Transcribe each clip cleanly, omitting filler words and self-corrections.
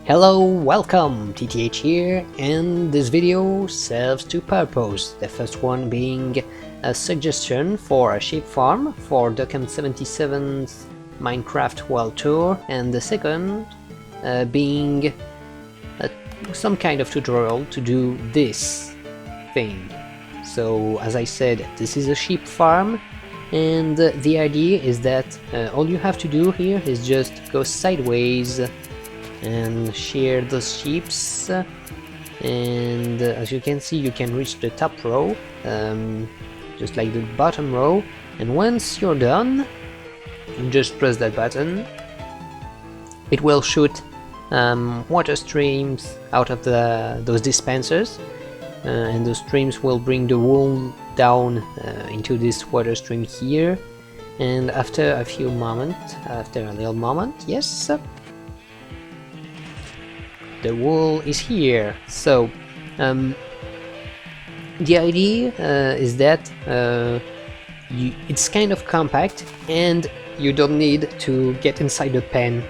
Hello, welcome, TTH here, and this video serves two purposes. The first one being a suggestion for a sheep farm for docm77's Minecraft World Tour, and the second being some kind of tutorial to do this thing. So, as I said, this is a sheep farm, and the idea is that all you have to do here is just go sideways and shear the sheeps, and as you can see, you can reach the top row, just like the bottom row, and once you're done, you just press that button. It will shoot water streams out of those dispensers, and those streams will bring the wool down into this water stream here, and after a little moment, yes, the wool is here. So the idea is that it's kind of compact and you don't need to get inside the pen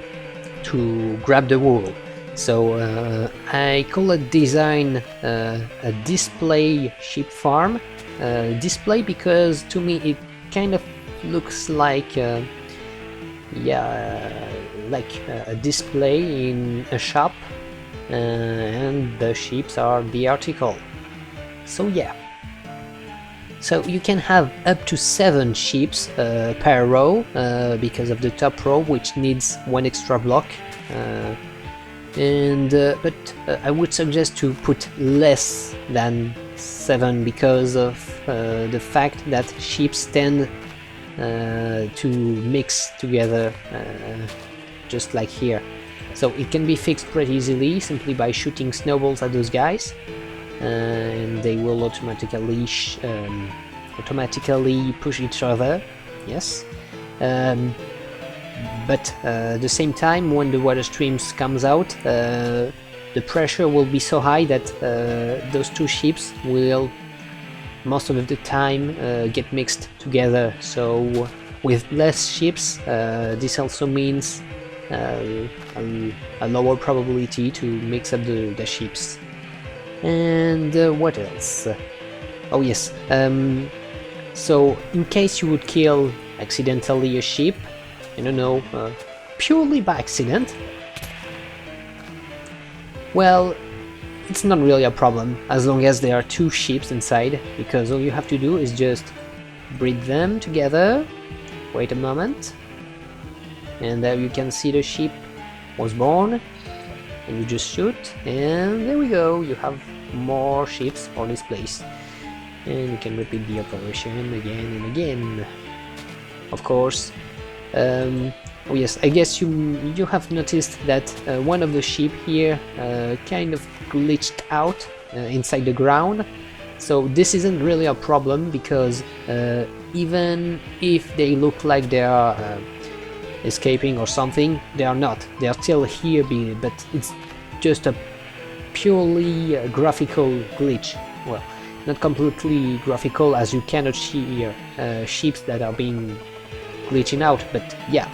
to grab the wool. So I call it design a display sheep farm. Display because to me it kind of looks like a display in a shop, and the sheeps are the article. So yeah, so you can have up to 7 sheeps per row, because of the top row, which needs 1 extra block, but I would suggest to put less than 7 because of the fact that sheeps tend to mix together, just like here. So it can be fixed pretty easily simply by shooting snowballs at those guys, and they will automatically push each other. Yes, but at the same time, when the water streams comes out, the pressure will be so high that those two ships will most of the time get mixed together. So with less ships, this also means a lower probability to mix up the sheeps. And what else? Oh yes, so in case you would kill accidentally a sheep, I don't know, purely by accident, well, it's not really a problem as long as there are 2 sheep inside, because all you have to do is just breed them together. Wait a moment, and there you can see the sheep was born, and you just shoot, and there we go, you have more sheep for this place, and you can repeat the operation again and again. Of course, oh yes, I guess you have noticed that one of the sheep here kind of glitched out inside the ground. So this isn't really a problem, because even if they look like they are escaping or something, they are not. They are still here, but it's just a purely graphical glitch. Well, not completely graphical, as you cannot see here sheep that are being glitching out, but yeah.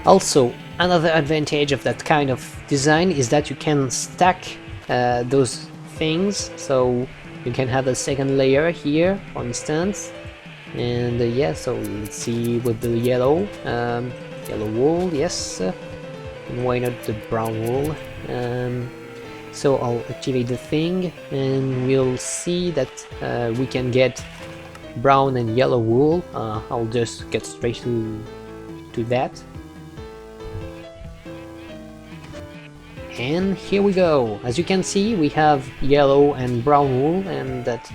Also, another advantage of that kind of design is that you can stack those things, so you can have a second layer here, for instance, and yeah, so let's see with the yellow wool, yes, and why not the brown wool? So I'll activate the thing, and we'll see that we can get brown and yellow wool. I'll just get straight to that. And here we go. As you can see, we have yellow and brown wool, and that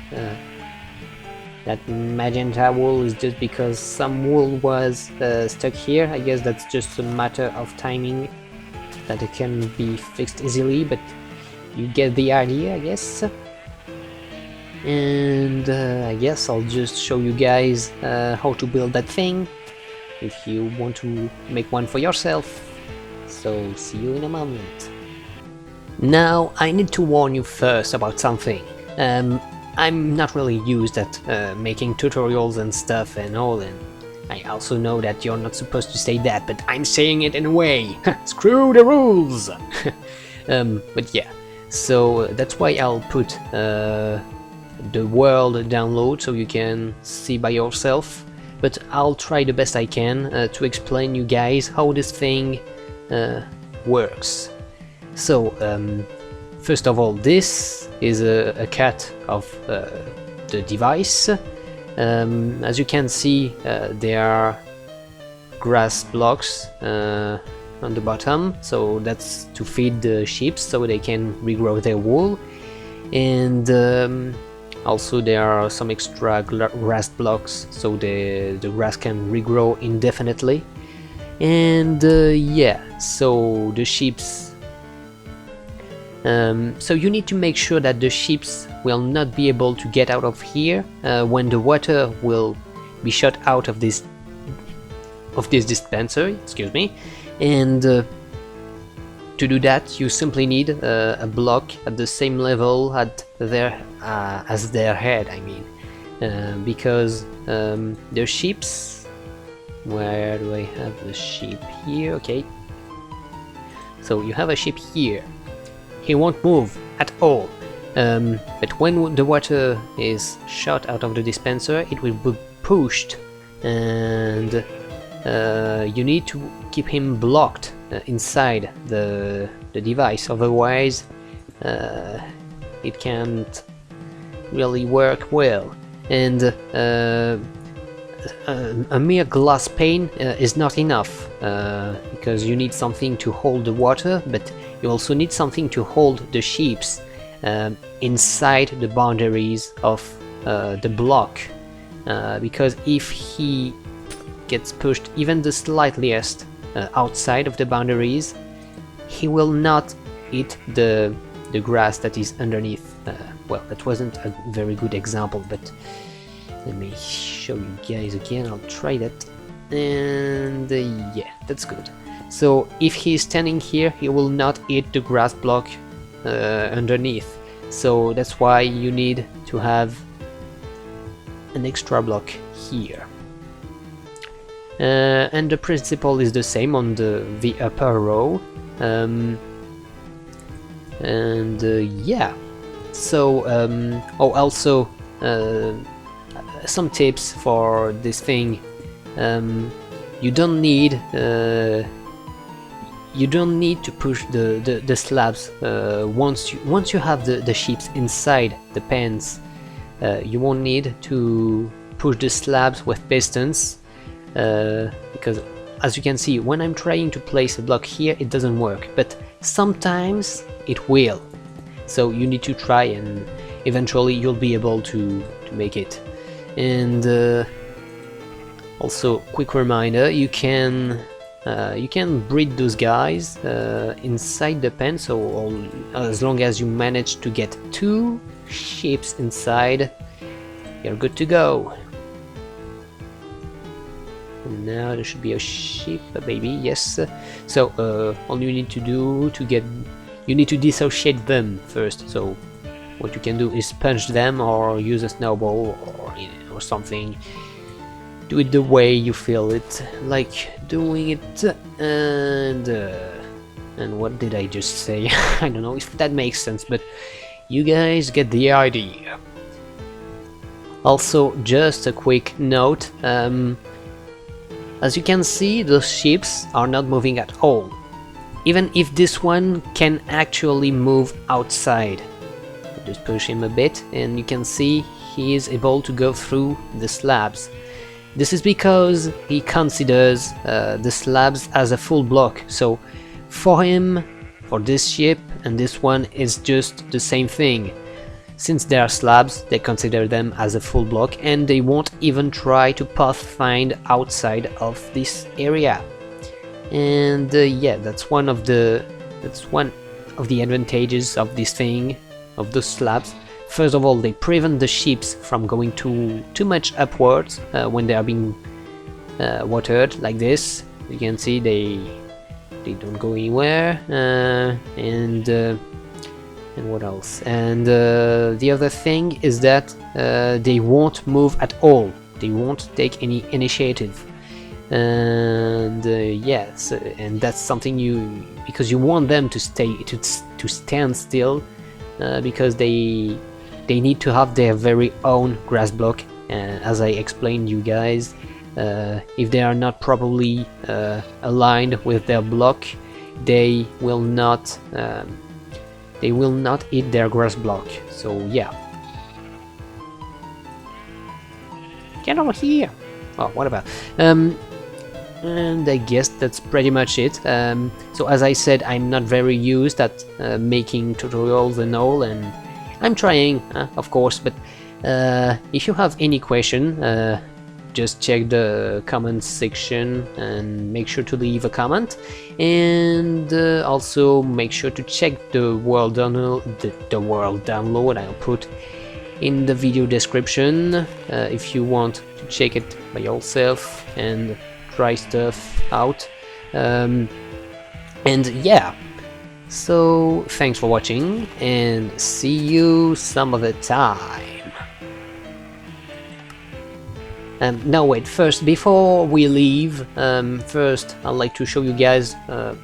magenta wool is just because some wool was stuck here. I guess that's just a matter of timing, that it can be fixed easily, but you get the idea, I guess. And I guess I'll just show you guys how to build that thing if you want to make one for yourself. So see you in a moment. Now I need to warn you first about something. I'm not really used at making tutorials and stuff and all, and I also know that you're not supposed to say that, but I'm saying it anyway. Screw the rules! But yeah, so that's why I'll put the world download so you can see by yourself, but I'll try the best I can to explain you guys how this thing works. So first of all, this is a cut of the device. As you can see, there are grass blocks on the bottom, so that's to feed the sheep so they can regrow their wool, and also there are some extra grass blocks so the grass can regrow indefinitely. And yeah, so the sheeps, so you need to make sure that the sheeps will not be able to get out of here when the water will be shot out of this dispenser, excuse me. And to do that, you simply need a block at the same level at as their head, I mean, because the sheeps, where do I have the sheep? Here, okay. So you have a sheep here. He won't move at all, but when the water is shot out of the dispenser, it will be pushed, and you need to keep him blocked inside the device, otherwise it can't really work well. And a mere glass pane is not enough, because you need something to hold the water, but you also need something to hold the sheeps inside the boundaries of the block, because if he gets pushed even the slightest outside of the boundaries, he will not eat the grass that is underneath. Well, that wasn't a very good example, but let me show you guys again. I'll try that, and yeah, that's good. So if he's standing here, he will not eat the grass block underneath, so that's why you need to have an extra block here. And the principle is the same on the upper row, and yeah, so oh, also some tips for this thing. You don't need to push the slabs once you have the sheeps inside the pens. You won't need to push the slabs with pistons, because as you can see, when I'm trying to place a block here, it doesn't work, but sometimes it will. So you need to try, and eventually you'll be able to make it. And also, quick reminder, you can breed those guys inside the pen, so as long as you manage to get 2 sheep inside, you're good to go. And now there should be a sheep, a baby, yes. So all you need to do you need to dissociate them first. So what you can do is punch them, or use a snowball, or something. Do it the way you feel it like doing it. And what did I just say? I don't know if that makes sense, but you guys get the idea. Also, just a quick note, as you can see, those sheep are not moving at all, even if this one can actually move outside. Just push him a bit, and you can see he is able to go through the slabs. This is because he considers the slabs as a full block, so for him, for this sheep and this one, is just the same thing. Since they are slabs, they consider them as a full block, and they won't even try to pathfind outside of this area. And yeah, that's one of the advantages of this thing, of those slabs. First of all, they prevent the sheep from going too much upwards when they are being watered like this. You can see they don't go anywhere. And what else? And the other thing is that they won't move at all. They won't take any initiative. And yes, and that's something because you want them to to stand still because they need to have their very own grass block. As I explained you guys, if they are not properly aligned with their block, they will not eat their grass block. So yeah. Get over here! Oh, what about? And I guess that's pretty much it. So as I said, I'm not very used at making tutorials and all, and I'm trying, of course, but if you have any question, just check the comments section and make sure to leave a comment, and also make sure to check the world download I'll put in the video description if you want to check it by yourself and try stuff out. And yeah, so thanks for watching and see you some other time. Now wait, first, before we leave, first I'd like to show you guys that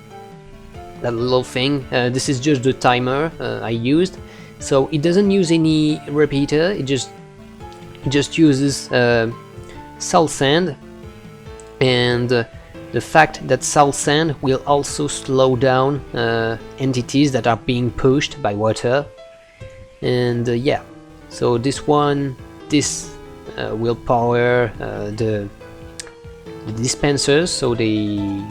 little thing. This is just the timer I used. So it doesn't use any repeater, it just uses salt sand, and the fact that salt sand will also slow down entities that are being pushed by water. And yeah, so this will power the dispensers, so they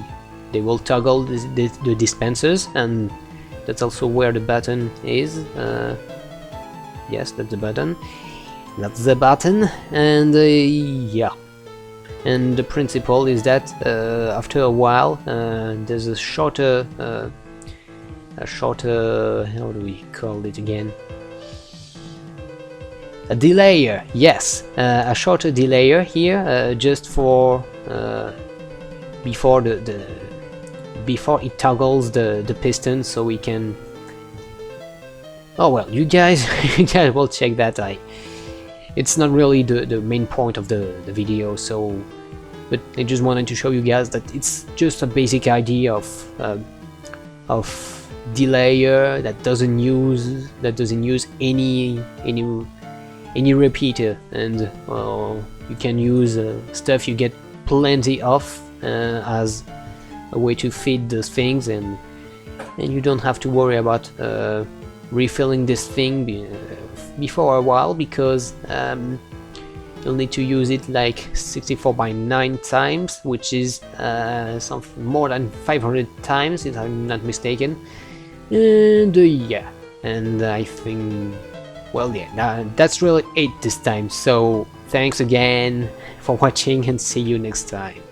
will toggle the dispensers, and that's also where the button is. Yes, that's the button. That's the button, and yeah. And the principle is that after a while, there's a shorter, how do we call it again? A delayer, yes, a shorter delayer here, just for before it toggles the piston, so we can. Oh well, you guys will check that. It's not really the main point of the video, so, but I just wanted to show you guys that it's just a basic idea of delayer that doesn't use any repeater, and you can use stuff you get plenty of as a way to feed those things, and you don't have to worry about refilling this thing before a while, because you'll need to use it like 64/9 times, which is something more than 500 times if I'm not mistaken. And yeah, and I think, well, yeah, that's really it this time. So thanks again for watching, and see you next time.